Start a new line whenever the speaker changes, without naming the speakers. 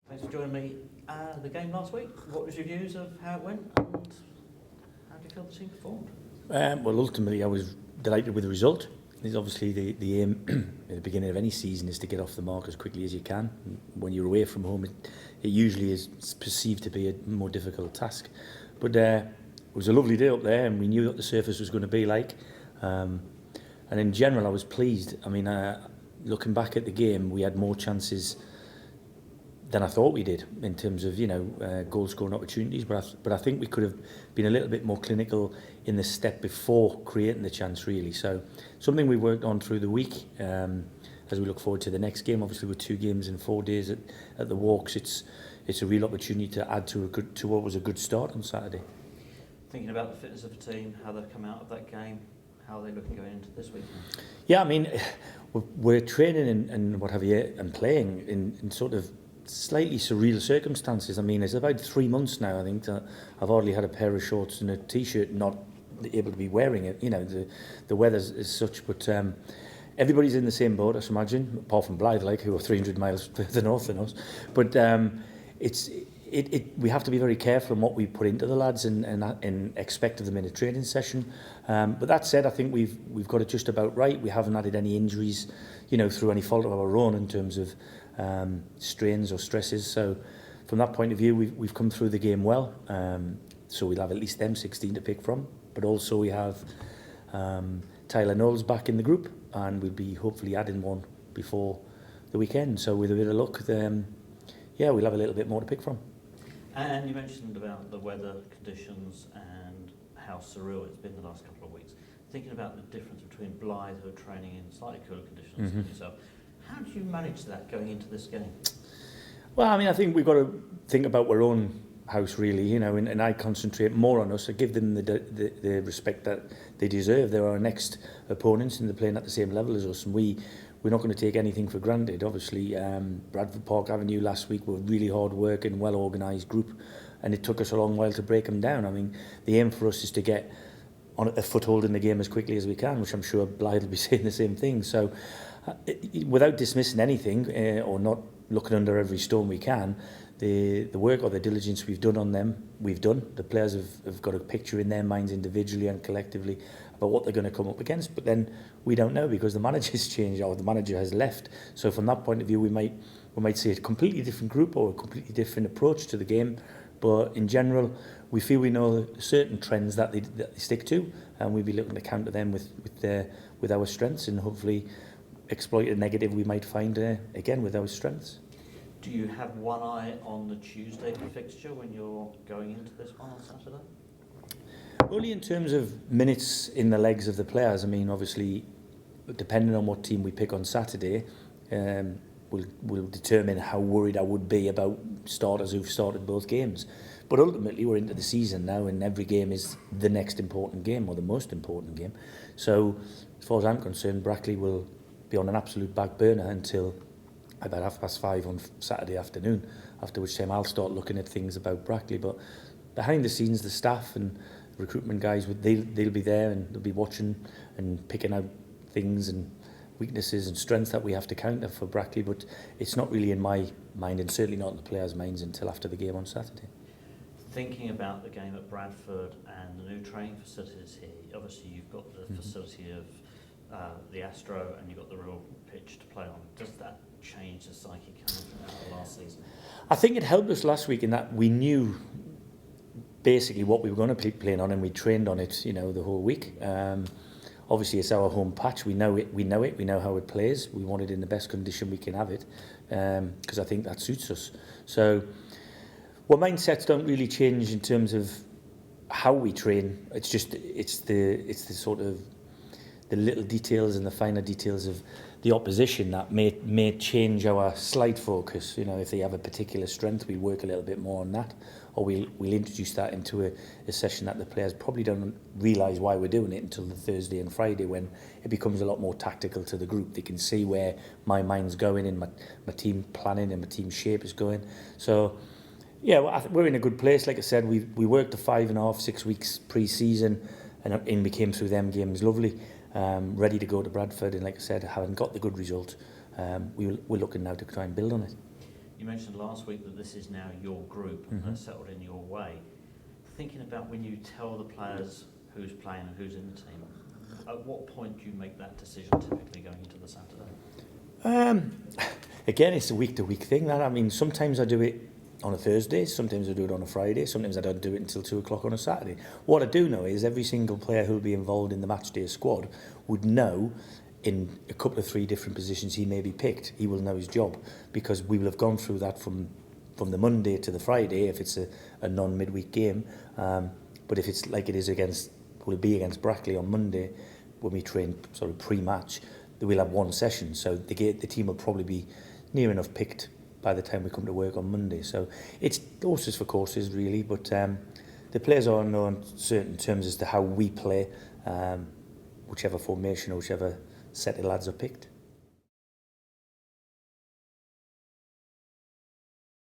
Thanks for joining me. The game last week, what was your views of how it went and how do you feel the team performed?
Well, ultimately, I was delighted with the result. It's obviously the aim at the beginning of any season is to get off the mark as quickly as you can. When you're away from home, it usually is perceived to be a more difficult task. But it was a lovely day up there, and we knew what the surface was going to be like. And in general, I was pleased. I mean, looking back at the game, we had more chances than I thought we did in terms of goal scoring opportunities, but I think we could have been a little bit more clinical in the step before creating the chance really. So something we worked on through the week as we look forward to the next game. Obviously with 2 games in 4 days at the Walks, it's a real opportunity to add to what was a good start on Saturday.
Thinking about the fitness of the team, how they've come out of that game, how are they looking going into this weekend?
Yeah, I mean, we're training and what have you, and playing in sort of slightly surreal circumstances. I mean, it's about 3 months now, I think, that I've hardly had a pair of shorts and a t-shirt not able to be wearing it. You know, the weather is such, but everybody's in the same boat, I imagine, apart from Blythe, who are 300 miles further north than us. But we have to be very careful in what we put into the lads and expect of them in a training session. But that said, I think we've got it just about right. We haven't added any injuries, through any fault of our own in terms of strains or stresses. So from that point of view, we've come through the game well. So we'll have at least them 16 to pick from. But also we have Tyler Knowles back in the group, and we'll be hopefully adding one before the weekend. So with a bit of luck, we'll have a little bit more to pick from.
And you mentioned about the weather conditions and how surreal it's been the last couple of weeks. Thinking about the difference between Blythe, who are training in slightly cooler conditions than yourself, how do you manage that going into this game?
Well, I mean, I think we've got to think about our own house, really, and I concentrate more on us. I give them the respect that they deserve. They're our next opponents, and they're playing at the same level as us, and we're not going to take anything for granted. Obviously, Bradford Park Avenue last week were a really hard working, well organised group, and it took us a long while to break them down. I mean, the aim for us is to get on a foothold in the game as quickly as we can, which I'm sure Blythe will be saying the same thing. So without dismissing anything or not looking under every stone we can, the work or the diligence we've done on them, we've done. The players have got a picture in their minds individually and collectively about what they're going to come up against, but then we don't know because the manager's changed or the manager has left. So from that point of view, we might see a completely different group or a completely different approach to the game. But in general, we feel we know certain trends that they stick to, and we'll be looking to counter them with our strengths and hopefully exploit a negative we might find again with our strengths.
Do you have one eye on the Tuesday fixture when you're going into this one on Saturday?
Only in terms of minutes in the legs of the players. I mean, obviously, depending on what team we pick on Saturday, will determine how worried I would be about starters who've started both games. But ultimately, we're into the season now, and every game is the next important game or the most important game. So, as far as I'm concerned, Brackley will be on an absolute back burner until about 5:30 on Saturday afternoon, after which time I'll start looking at things about Brackley. But behind the scenes, the staff and recruitment guys, they'll be there and they'll be watching and picking out things and weaknesses and strengths that we have to counter for Brackley. But it's not really in my mind, and certainly not in the players' minds, until after the game on Saturday.
Thinking about the game at Bradford and the new training facilities here, obviously you've got the facility of the Astro and you've got the real pitch to play on. Does that change the psyche coming from out of last season?
I think it helped us last week in that we knew basically what we were going to be playing on, and we trained on it, the whole week. Obviously, it's our home patch. We know it. We know how it plays. We want it in the best condition we can have it, because I think that suits us. So, well, mindsets don't really change in terms of how we train. It's the sort of the little details and the finer details of the opposition that may change our slight focus. If they have a particular strength, we work a little bit more on that, or we'll introduce that into a session that the players probably don't realise why we're doing it until the Thursday and Friday, when it becomes a lot more tactical to the group. They can see where my mind's going and my team planning and my team shape is going. So, yeah, well, we're in a good place. Like I said, we worked the 5.5, 6 weeks pre-season, and we came through them games lovely. Ready to go to Bradford, and like I said, having got the good result, we're looking now to try and build on it.
You mentioned last week that this is now your group and they're settled in your way. Thinking about when you tell the players who's playing and who's in the team, at what point do you make that decision typically going into the Saturday?
Again, it's a week-to-week thing. That I mean, sometimes I do it on a Thursday, sometimes I do it on a Friday, sometimes I don't do it until 2 o'clock on a Saturday. What I do know is every single player who will be involved in the match day squad would know in a couple of 3 different positions he may be picked. He will know his job because we will have gone through that from the Monday to the Friday if it's a non-midweek game. But if it's like it is will be against Brackley on Monday when we train sort of pre-match, we'll have 1 session. So the team will probably be near enough picked by the time we come to work on Monday. So it's horses for courses really, but the players are on certain terms as to how we play, whichever formation or whichever set of lads are picked.